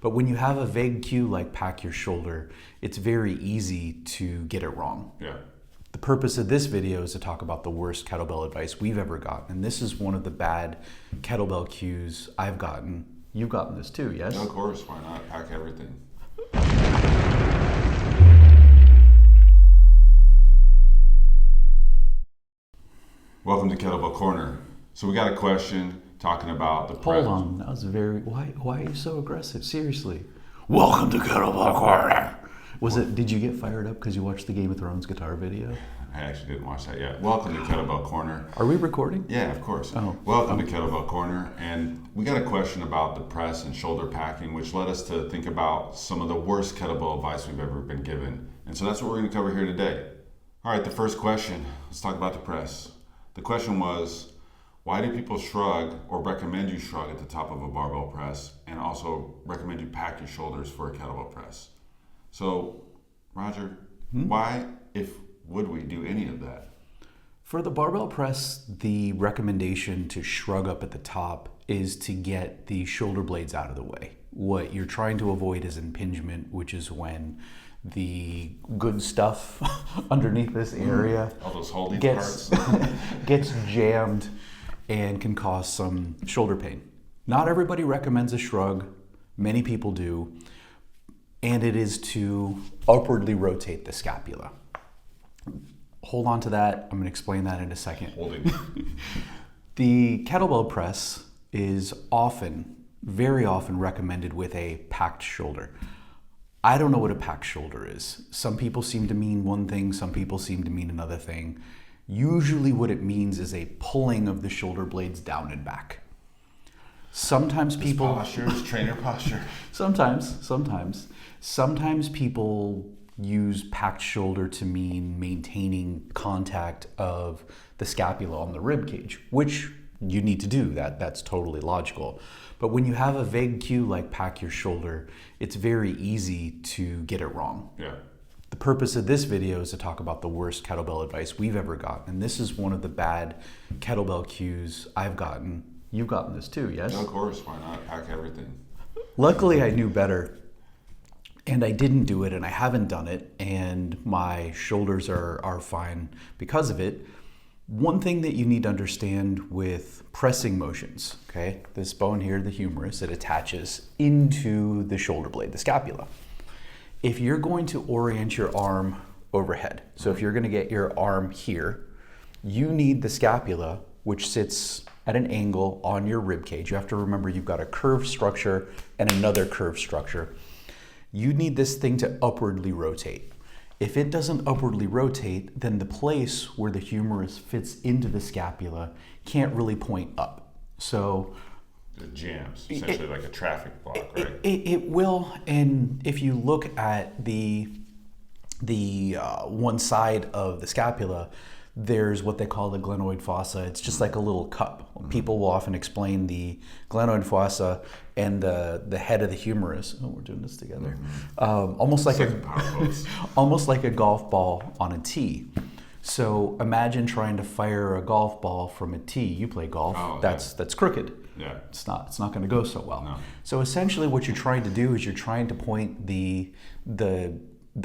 But when you have a vague cue like pack your shoulder, it's very easy to get it wrong. Yeah. The purpose of this video is to talk about the worst kettlebell advice we've ever gotten. And this is one of the bad kettlebell cues I've gotten. You've gotten this too, yes? Yeah, of course, why not? Pack everything. Welcome to Kettlebell Corner. So we got a question talking about the Hold on, that was very, why are you so aggressive? Seriously. Welcome to Kettlebell Corner. Did you get fired up because you watched the Game of Thrones guitar video? I actually didn't watch that yet. Welcome to Kettlebell Corner. Are we recording? Yeah, of course. Oh. Welcome to Kettlebell Corner. And we got a question about the press and shoulder packing, which led us to think about some of the worst kettlebell advice we've ever been given. And so that's what we're going to cover here today. All right, the first question, let's talk about the press. The question was, why do people shrug or recommend you shrug at the top of a barbell press and also recommend you pack your shoulders for a kettlebell press? So, Roger, why, would we do any of that? For the barbell press, the recommendation to shrug up at the top is to get the shoulder blades out of the way. What you're trying to avoid is impingement, which is when the good stuff underneath this area all those holding gets jammed and can cause some shoulder pain. Not everybody recommends a shrug. Many people do. And it is to upwardly rotate the scapula. Hold on to that. I'm going to explain that in a second. Holding. The kettlebell press is very often recommended with a packed shoulder. I don't know what a packed shoulder is. Some people seem to mean one thing, some people seem to mean another thing. Usually what it means is a pulling of the shoulder blades down and back. Sometimes people... Posture, trainer posture. Sometimes people use packed shoulder to mean maintaining contact of the scapula on the rib cage, which you need to do. That's totally logical. But when you have a vague cue like pack your shoulder, it's very easy to get it wrong. Yeah. The purpose of this video is to talk about the worst kettlebell advice we've ever gotten. And this is one of the bad kettlebell cues I've gotten. You've gotten this too, yes? Yeah, of course, why not? Pack everything. Luckily, I knew better. And I didn't do it, and I haven't done it, and my shoulders are fine because of it. One thing that you need to understand with pressing motions, okay? This bone here, the humerus, it attaches into the shoulder blade, the scapula. If you're going to orient your arm overhead, so if you're going to get your arm here, you need the scapula, which sits at an angle on your rib cage. You have to remember you've got a curved structure and another curved structure. You need this thing to upwardly rotate. If it doesn't upwardly rotate, then the place where the humerus fits into the scapula can't really point up. So it jams, essentially like a traffic block, right? It will, and if you look at the one side of the scapula, there's what they call the glenoid fossa. It's just like a little cup. People will often explain the glenoid fossa and the head of the humerus. Oh, we're doing this together. Almost like a golf ball on a tee. So imagine trying to fire a golf ball from a tee. You play golf. Oh, that's crooked. Yeah. It's not going to go so well. No. So essentially, what you're trying to do is you're trying to point the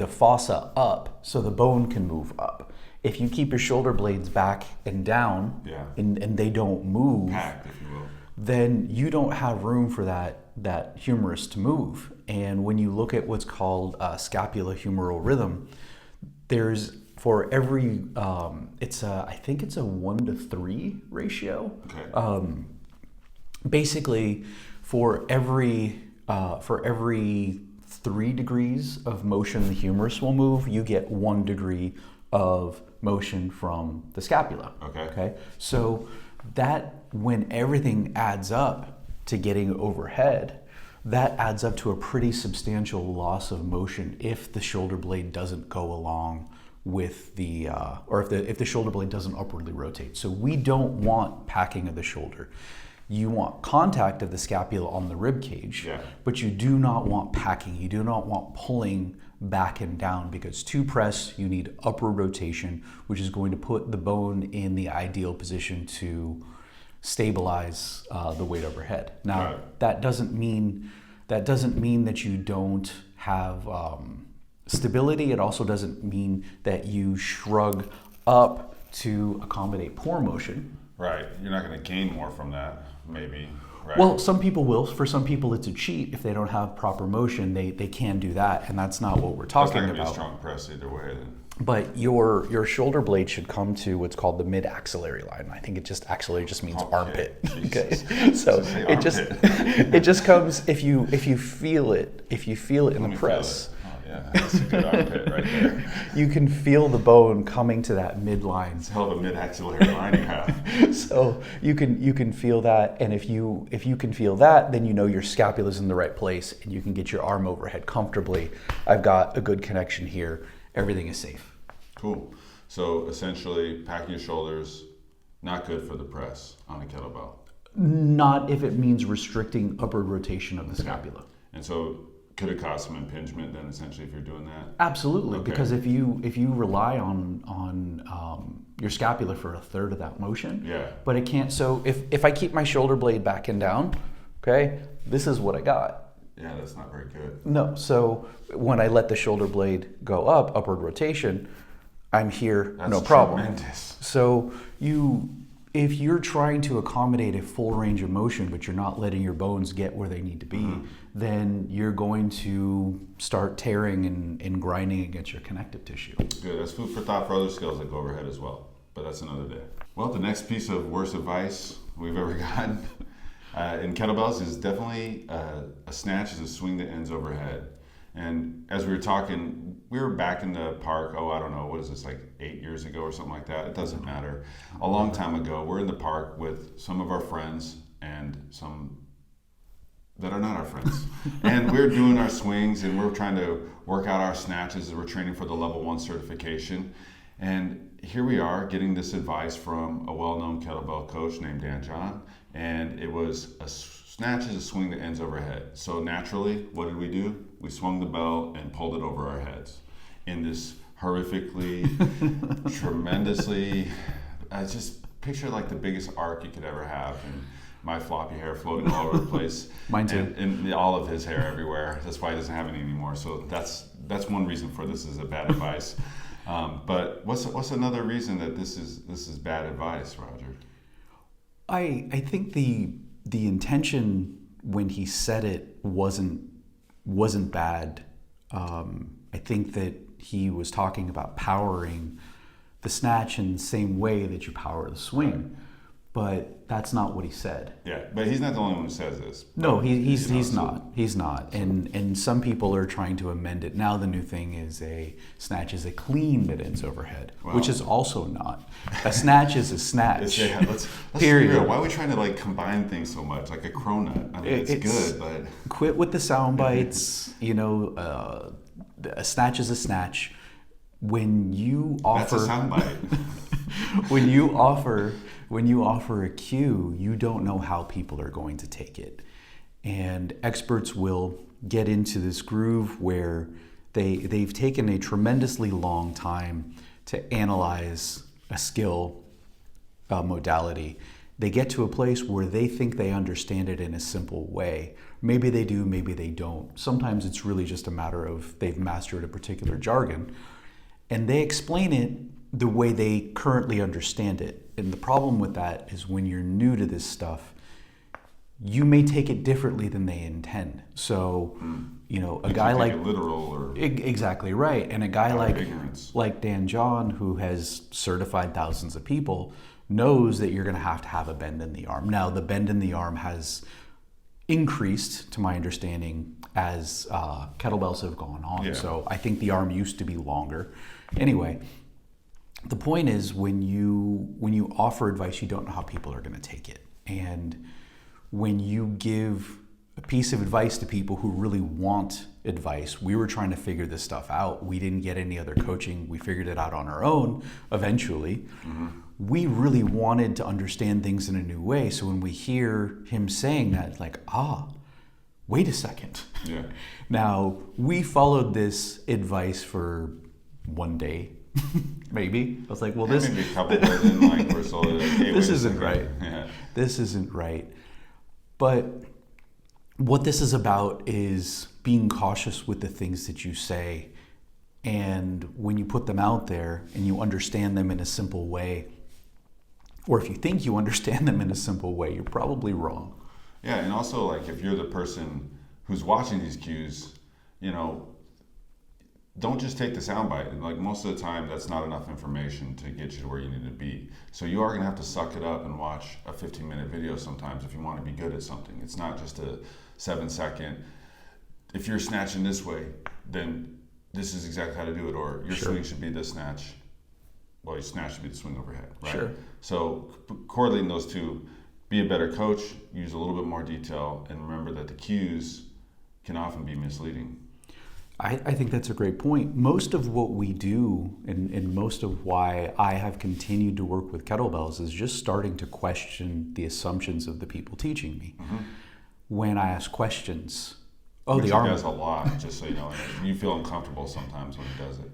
fossa up so the bone can move up. If you keep your shoulder blades back and down, and they don't move, packed, if you will, then you don't have room for that humerus to move. And when you look at what's called scapulohumeral rhythm, there's for every I think it's a 1-to-3 ratio. Okay. Basically, for every 3 degrees of motion the humerus will move, you get 1 degree of motion from the scapula. Okay. So that when everything adds up to getting overhead, that adds up to a pretty substantial loss of motion if the shoulder blade doesn't go along with the, or if the shoulder blade doesn't upwardly rotate. So we don't want packing of the shoulder. You want contact of the scapula on the rib cage, but you do not want packing. You do not want pulling back and down, because to press, you need upward rotation, which is going to put the bone in the ideal position to stabilize the weight overhead. Now, that doesn't mean That doesn't mean that you don't have stability. It also doesn't mean that you shrug up to accommodate poor motion. Right. You're not going to gain more from that, maybe. Right. Well, some people will. For some people, it's a cheat. If they don't have proper motion, they can do that, and that's not what we're talking That's not about. Be a strong press either way. Then. But your shoulder blade should come to what's called the mid-axillary line. I think axillary just means armpit. Okay, so it just comes if you feel it in the press. Yeah, that's a good armpit right there. You can feel the bone coming to that midline. It's a hell of a mid-axillary line you have. So you can feel that, and if you can feel that, then you know your scapula's in the right place, and you can get your arm overhead comfortably. I've got a good connection here. Everything is safe. Cool. So essentially, packing your shoulders, not good for the press on a kettlebell. Not if it means restricting upward rotation of the scapula. And so could it cause some impingement then essentially if you're doing that? Absolutely, because if you rely on your scapula for a third of that motion, but it can't. So if I keep my shoulder blade back and down, okay, this is what I got. Yeah, that's not very good. No, so when I let the shoulder blade go up, upward rotation, I'm here, that's no problem. Tremendous. So if you're trying to accommodate a full range of motion, but you're not letting your bones get where they need to be, then you're going to start tearing and grinding against your connective tissue. Good. That's food for thought for other skills that go overhead as well. But that's another day. Well, the next piece of worst advice we've ever gotten in kettlebells is definitely a snatch is a swing that ends overhead. And as we were talking, we were back in the park, I don't know, what is this, like 8 years ago or something like that? It doesn't matter. A long time ago, we're in the park with some of our friends and some that are not our friends. And we're doing our swings and we're trying to work out our snatches as we're training for the level 1 certification. And here we are getting this advice from a well-known kettlebell coach named Dan John. And it was a snatch is a swing that ends overhead. So naturally, what did we do? We swung the bell and pulled it over our heads in this horrifically, tremendously, just picture like the biggest arc you could ever have. And my floppy hair floating all over the place. Mine too. And all of his hair everywhere. That's why he doesn't have any anymore. So that's one reason for this is a bad advice. But what's another reason that this is bad advice, Roger? I think the intention when he said it wasn't bad. I think that he was talking about powering the snatch in the same way that you power the swing, but that's not what he said. Yeah, but he's not the only one who says this. No, he's not. He's not. And some people are trying to amend it. Now the new thing is a snatch is a clean that ends overhead, which is also not. A snatch is a snatch. Let's period. Be real. Why are we trying to combine things so much? Like a cronut. I mean, it's good, but quit with the sound bites. A snatch is a snatch. When you offer that's a sound bite. when you offer a cue, you don't know how people are going to take it. And experts will get into this groove where they've taken a tremendously long time to analyze a skill modality. They get to a place where they think they understand it in a simple way. Maybe they do, maybe they don't. Sometimes it's really just a matter of they've mastered a particular jargon. And they explain it the way they currently understand it. And the problem with that is when you're new to this stuff, you may take it differently than they intend. So, a guy like literal or exactly right, and a guy like Dan John, who has certified thousands of people, knows that you're going to have a bend in the arm. Now, the bend in the arm has increased, to my understanding, as kettlebells have gone on. Yeah. So I think the arm used to be longer. Anyway, the point is when you offer advice, you don't know how people are going to take it. And when you give a piece of advice to people who really want advice, we were trying to figure this stuff out. We didn't get any other coaching. We figured it out on our own eventually. Mm-hmm. We really wanted to understand things in a new way. So when we hear him saying that, it's like, wait a second. Yeah. Now, we followed this advice for one day, maybe. I was like, well, this maybe a couple days in, we're solid. Hey, this isn't right. Yeah. This isn't right. But what this is about is being cautious with the things that you say. And when you put them out there and you understand them in a simple way, or if you think you understand them in a simple way, you're probably wrong. Yeah, and also like if you're the person who's watching these cues, don't just take the soundbite. Like most of the time, that's not enough information to get you to where you need to be. So you are going to have to suck it up and watch a 15-minute video sometimes if you want to be good at something. It's not just a 7-second. If you're snatching this way, then this is exactly how to do it. Or your swing should be this snatch. Well, your snatch should be the swing overhead, right? Sure. So correlating those two, be a better coach, use a little bit more detail, and remember that the cues can often be misleading. I think that's a great point. Most of what we do and most of why I have continued to work with kettlebells is just starting to question the assumptions of the people teaching me. Mm-hmm. When I ask questions, Which the arm does a lot, just so you know. You feel uncomfortable sometimes when he does it.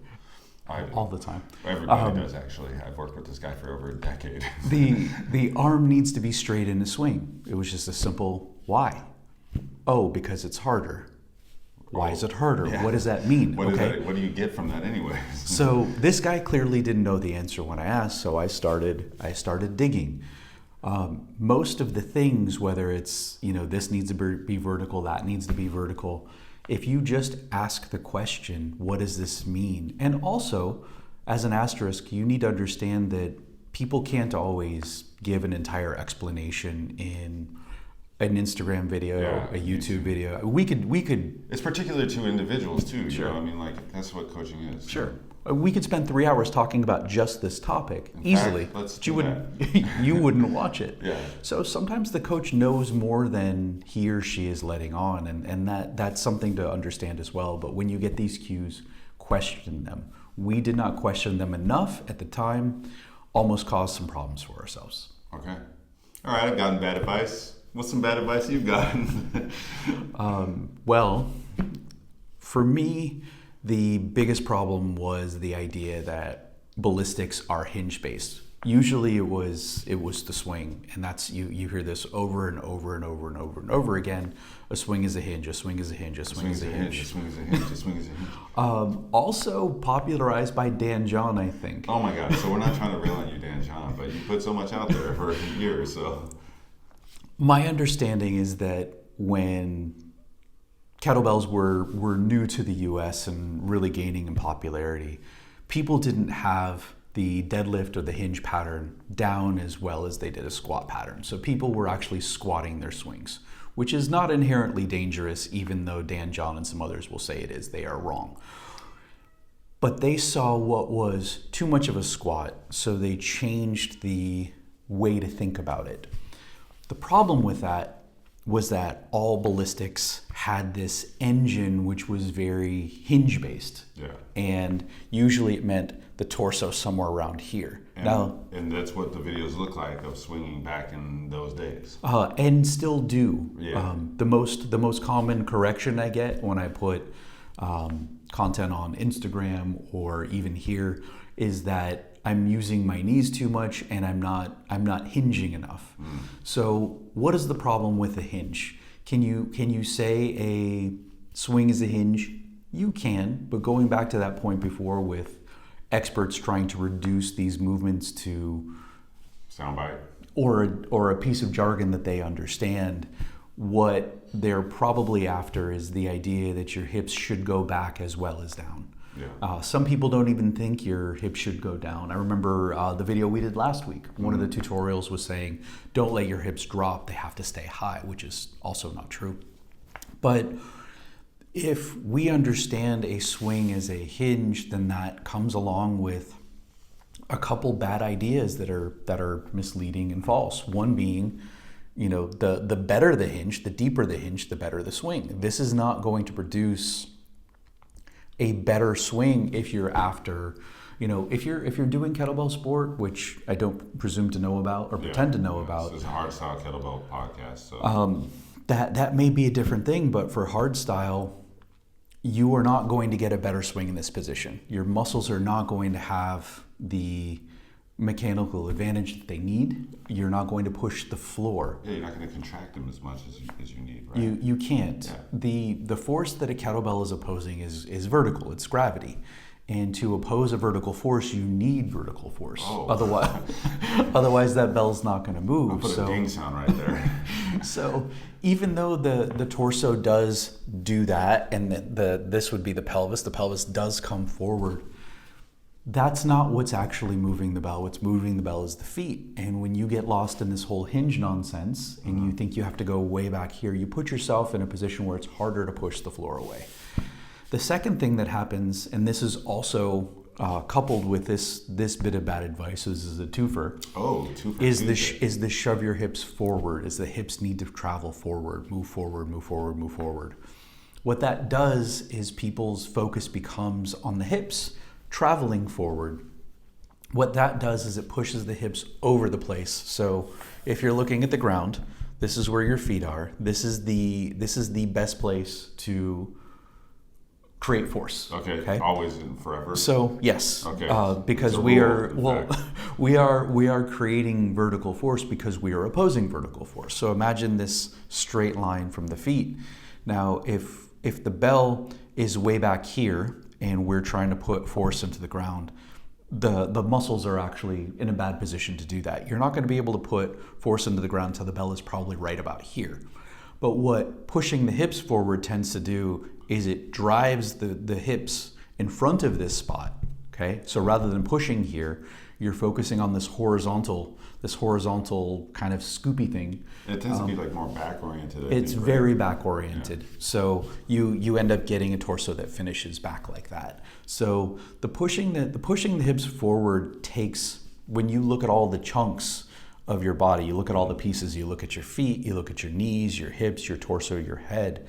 All the time. Everybody does, actually. I've worked with this guy for over a decade. The arm needs to be straight in the swing. It was just a simple why. Oh, because it's harder. Why is it harder? Yeah. What does that mean? What do you get from that anyway? So this guy clearly didn't know the answer when I asked, so I started digging. Most of the things, whether it's, this needs to be vertical, that needs to be vertical, if you just ask the question, what does this mean? And also, as an asterisk, you need to understand that people can't always give an entire explanation in an Instagram video, a YouTube video. We could. It's particular to individuals too. Sure. That's what coaching is. Sure. We could spend 3 hours talking about just this topic easily. But you wouldn't watch it. Yeah. So sometimes the coach knows more than he or she is letting on, and that's something to understand as well. But when you get these cues, question them. We did not question them enough at the time, almost caused some problems for ourselves. Okay. All right, I've gotten bad advice. What's some bad advice you've gotten? Well, for me, the biggest problem was the idea that ballistics are hinge based. Usually it was the swing, and that's you hear this over and over and over and over and over again. A swing is a hinge, a swing is a hinge, a swing is a hinge. A swing is a hinge, a swing is a hinge. Also popularized by Dan John, I think. Oh my God, so we're not trying to rail on you, Dan John, but you put so much out there for years, so. My understanding is that when kettlebells were new to the US and really gaining in popularity, people didn't have the deadlift or the hinge pattern down as well as they did a squat pattern. So people were actually squatting their swings, which is not inherently dangerous, even though Dan John and some others will say it is. They are wrong. But they saw what was too much of a squat, so they changed the way to think about it. The problem with that was that all ballistics had this engine which was very hinge based. Yeah. And usually it meant the torso somewhere around here. And that's what the videos look like of swinging back in those days. And still do. Yeah. The most common correction I get when I put content on Instagram or even here is that I'm using my knees too much and I'm not hinging enough. So what is the problem with a hinge? Can you say a swing is a hinge? You can, but going back to that point before with experts trying to reduce these movements to soundbite or a piece of jargon that they understand, what they're probably after is the idea that your hips should go back as well as down. Yeah. Some people don't even think your hips should go down. I remember the video we did last week. One of the tutorials was saying, don't let your hips drop, they have to stay high, which is also not true. But if we understand a swing as a hinge, then that comes along with a couple bad ideas that are misleading and false. One being, the better the hinge, the deeper the hinge, the better the swing. This is not going to produce a better swing if you're after, if you're doing kettlebell sport, which I don't presume to know about or pretend to know about. This is a hardstyle kettlebell podcast. So. That may be a different thing, but for hardstyle, you are not going to get a better swing in this position. Your muscles are not going to have the mechanical advantage that they need. You're not going to push the floor. Yeah, you're not going to contract them as much as you need, right? You can't. Yeah. The force that a kettlebell is opposing is vertical. It's gravity. And to oppose a vertical force, you need vertical force. Oh. Otherwise that bell's not going to move. I'll put a ding sound right there. So even though the torso does do that, and this would be the pelvis does come forward, that's not what's actually moving the bell. What's moving the bell is the feet. And when you get lost in this whole hinge nonsense and you think you have to go way back here, you put yourself in a position where it's harder to push the floor away. The second thing that happens, and this is also coupled with this bit of bad advice, this is a twofer. Oh, twofer. Is the shove your hips forward, is the hips need to travel forward, move forward, move forward, move forward. What that does is people's focus becomes on the hips traveling forward. What that does is it pushes the hips over the place. So if you're looking at the ground, this is where your feet are. This is the best place to create force. Okay. Always and forever. So yes. Okay. Because we are creating vertical force because we are opposing vertical force. So imagine this straight line from the feet. Now, if the bell is way back here and we're trying to put force into the ground, the muscles are actually in a bad position to do that. You're not going to be able to put force into the ground until the bell is probably right about here. But what pushing the hips forward tends to do is it drives the hips in front of this spot. Okay, so rather than pushing here, you're focusing on this horizontal kind of scoopy thing. It tends to be like more back oriented. It's very back oriented. Yeah. So you end up getting a torso that finishes back like that. So the pushing the hips forward takes, when you look at all the chunks of your body, you look at all the pieces, you look at your feet, you look at your knees, your hips, your torso, your head,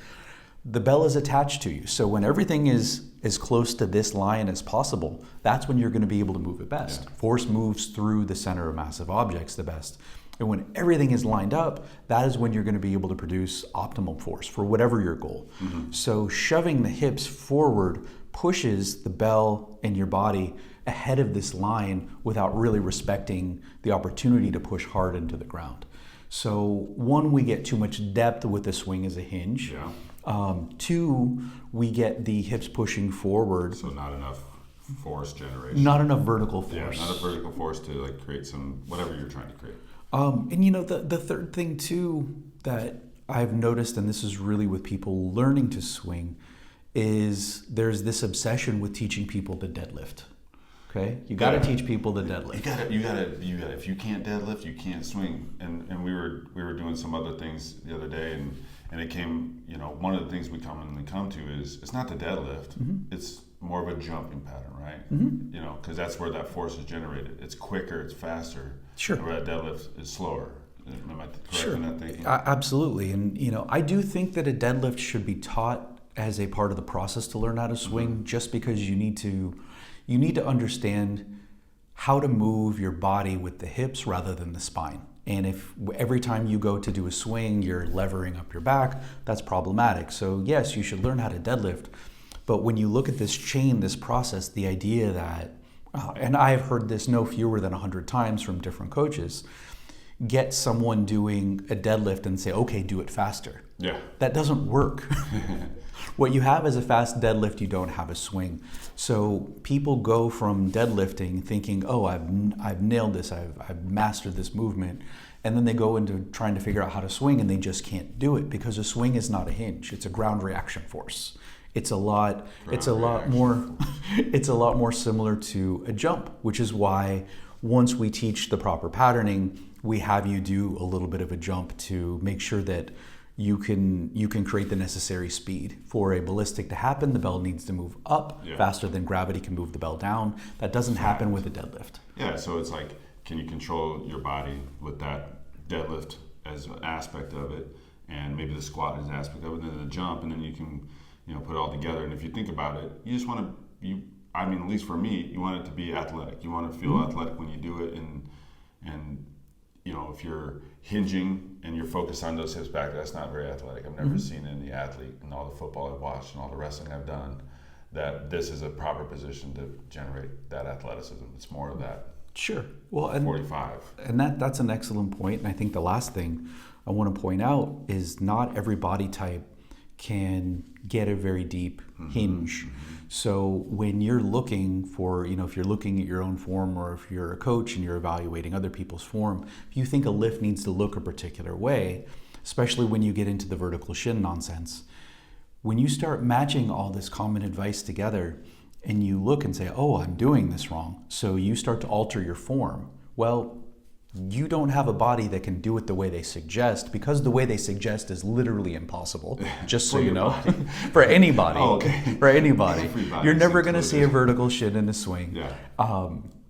the bell is attached to you. So when everything is as close to this line as possible, that's when you're going to be able to move it best. Yeah. Force moves through the center of massive objects the best. And when everything is lined up, that is when you're going to be able to produce optimal force for whatever your goal. Mm-hmm. So shoving the hips forward pushes the bell and your body ahead of this line without really respecting the opportunity to push hard into the ground. So one, we get too much depth with the swing as a hinge. Yeah. Two, we get the hips pushing forward. So not enough force generation. Not enough vertical force. Yeah, not enough vertical force to like create some, whatever you're trying to create. And you know, the third thing too that I've noticed, and this is really with people learning to swing, is there's this obsession with teaching people to deadlift. Okay, you got to teach people to deadlift. You got to. If you can't deadlift, you can't swing. And we were doing some other things the other day, and it came. You know, one of the things we commonly come to is it's not the deadlift. Mm-hmm. It's more of a jumping pattern, right? Mm-hmm. You know, because that's where that force is generated. It's quicker. It's faster. Sure. Where that deadlift is slower. Am I correct in that thinking? Absolutely. And you know, I do think that a deadlift should be taught as a part of the process to learn how to swing. Mm-hmm. Just because you need to understand how to move your body with the hips rather than the spine. And if every time you go to do a swing, you're levering up your back, that's problematic. So yes, you should learn how to deadlift. But when you look at this chain, this process, the idea that, and I've heard this no fewer than 100 times from different coaches, get someone doing a deadlift and say, okay, do it faster. Yeah. That doesn't work. What you have is a fast deadlift, you don't have a swing. So people go from deadlifting thinking, oh, I've nailed this, I've mastered this movement. And then they go into trying to figure out how to swing and they just can't do it because a swing is not a hinge, it's a ground reaction force. It's a lot more similar to a jump, which is why once we teach the proper patterning, we have you do a little bit of a jump to make sure that you can create the necessary speed. For a ballistic to happen, the bell needs to move up faster than gravity can move the bell down. That doesn't happen with a deadlift. Yeah, so it's like, can you control your body with that deadlift as an aspect of it, and maybe the squat is an aspect of it, and then the jump, and then you can, you know, put it all together. And if you think about it, you just want to, I mean, at least for me, you want it to be athletic. You want to feel athletic when you do it, and you know, if you're hinging and you're focused on those hips back, that's not very athletic. I've never seen any athlete in all the football I've watched and all the wrestling I've done that this is a proper position to generate that athleticism. It's more of that Sure. Well, and 45. And that's an excellent point. And I think the last thing I want to point out is not every body type can get a very deep hinge. So when you're looking for, if you're looking at your own form, or if you're a coach and you're evaluating other people's form, if you think a lift needs to look a particular way, especially when you get into the vertical shin nonsense, when you start matching all this common advice together and you look and say, oh, I'm doing this wrong, so you start to alter your form, well, you don't have a body that can do it the way they suggest, because the way they suggest is literally impossible, just so you know. For anybody. Oh, okay. For anybody. Everybody You're never going to see a vertical shin in a swing. Yeah.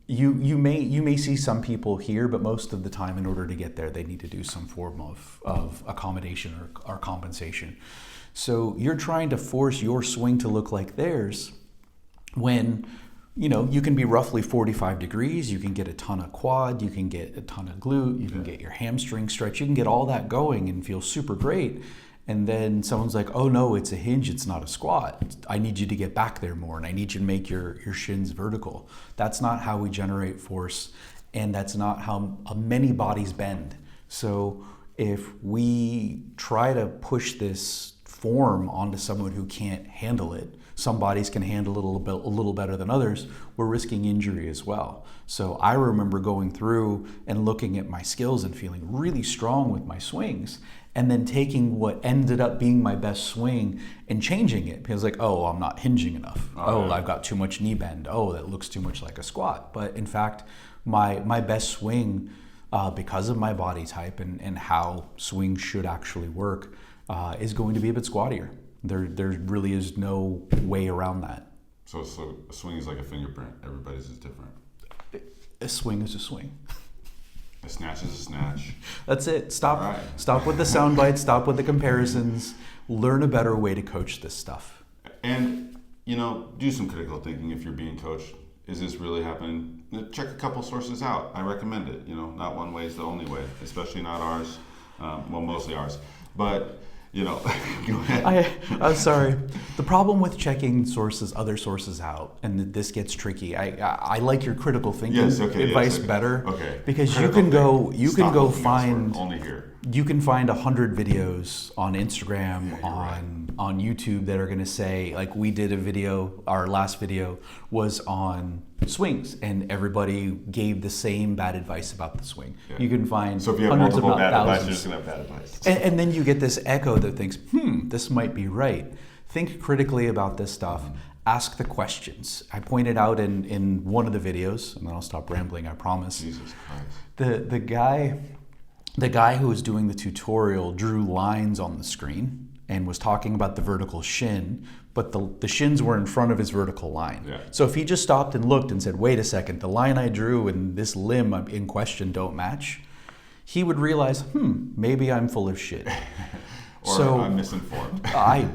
You may see some people here, but most of the time, in order to get there, they need to do some form of accommodation or compensation. So you're trying to force your swing to look like theirs when you can be roughly 45 degrees, you can get a ton of quad, you can get a ton of glute, you can get your hamstring stretch, you can get all that going and feel super great. And then someone's like, oh no, it's a hinge, it's not a squat. I need you to get back there more, and I need you to make your shins vertical. That's not how we generate force, and that's not how many bodies bend. So if we try to push this form onto someone who can't handle it, some bodies can handle it a little better than others, we're risking injury as well. So I remember going through and looking at my skills and feeling really strong with my swings, and then taking what ended up being my best swing and changing it, because I'm not hinging enough. I've got too much knee bend. Oh, that looks too much like a squat. But in fact, my best swing, because of my body type and how swings should actually work, is going to be a bit squattier. There really is no way around that. So a swing is like a fingerprint. Everybody's is different. A swing is a swing. A snatch is a snatch. That's it. Stop with the sound bites. Stop with the comparisons. Learn a better way to coach this stuff. And, do some critical thinking if you're being coached. Is this really happening? Check a couple sources out. I recommend it. Not one way is the only way, especially not ours. Mostly ours. But, go ahead. I'm sorry. The problem with checking other sources out, and this gets tricky. I like your critical thinking advice better. Okay. Because critical you can go find only here. You can find 100 videos on Instagram, on YouTube that are going to say, like we did a video, our last video was on swings, and everybody gave the same bad advice about the swing. Yeah. You can find so if you have hundreds multiple of bad thousands. Advice, you're just going to have bad advice. And then you get this echo that thinks, this might be right. Think critically about this stuff. Ask the questions. I pointed out in one of the videos, and then I'll stop rambling, I promise. Jesus Christ. The guy who was doing the tutorial drew lines on the screen and was talking about the vertical shin, but the shins were in front of his vertical line. Yeah. So if he just stopped and looked and said, wait a second, the line I drew and this limb in question don't match, he would realize, maybe I'm full of shit. Or I'm misinformed.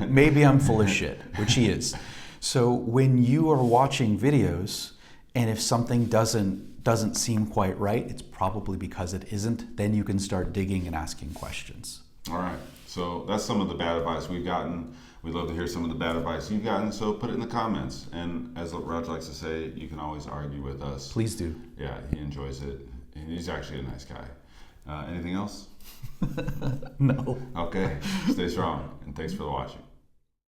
Maybe I'm full of shit, which he is. So when you are watching videos, and if something doesn't seem quite right, it's probably because it isn't. Then you can start digging and asking questions. All right. So that's some of the bad advice we've gotten. We'd love to hear some of the bad advice you've gotten, so put it in the comments. And as Raj likes to say, you can always argue with us. Please do. Yeah, he enjoys it. And he's actually a nice guy. Anything else? No. Okay. Stay strong, and thanks for watching.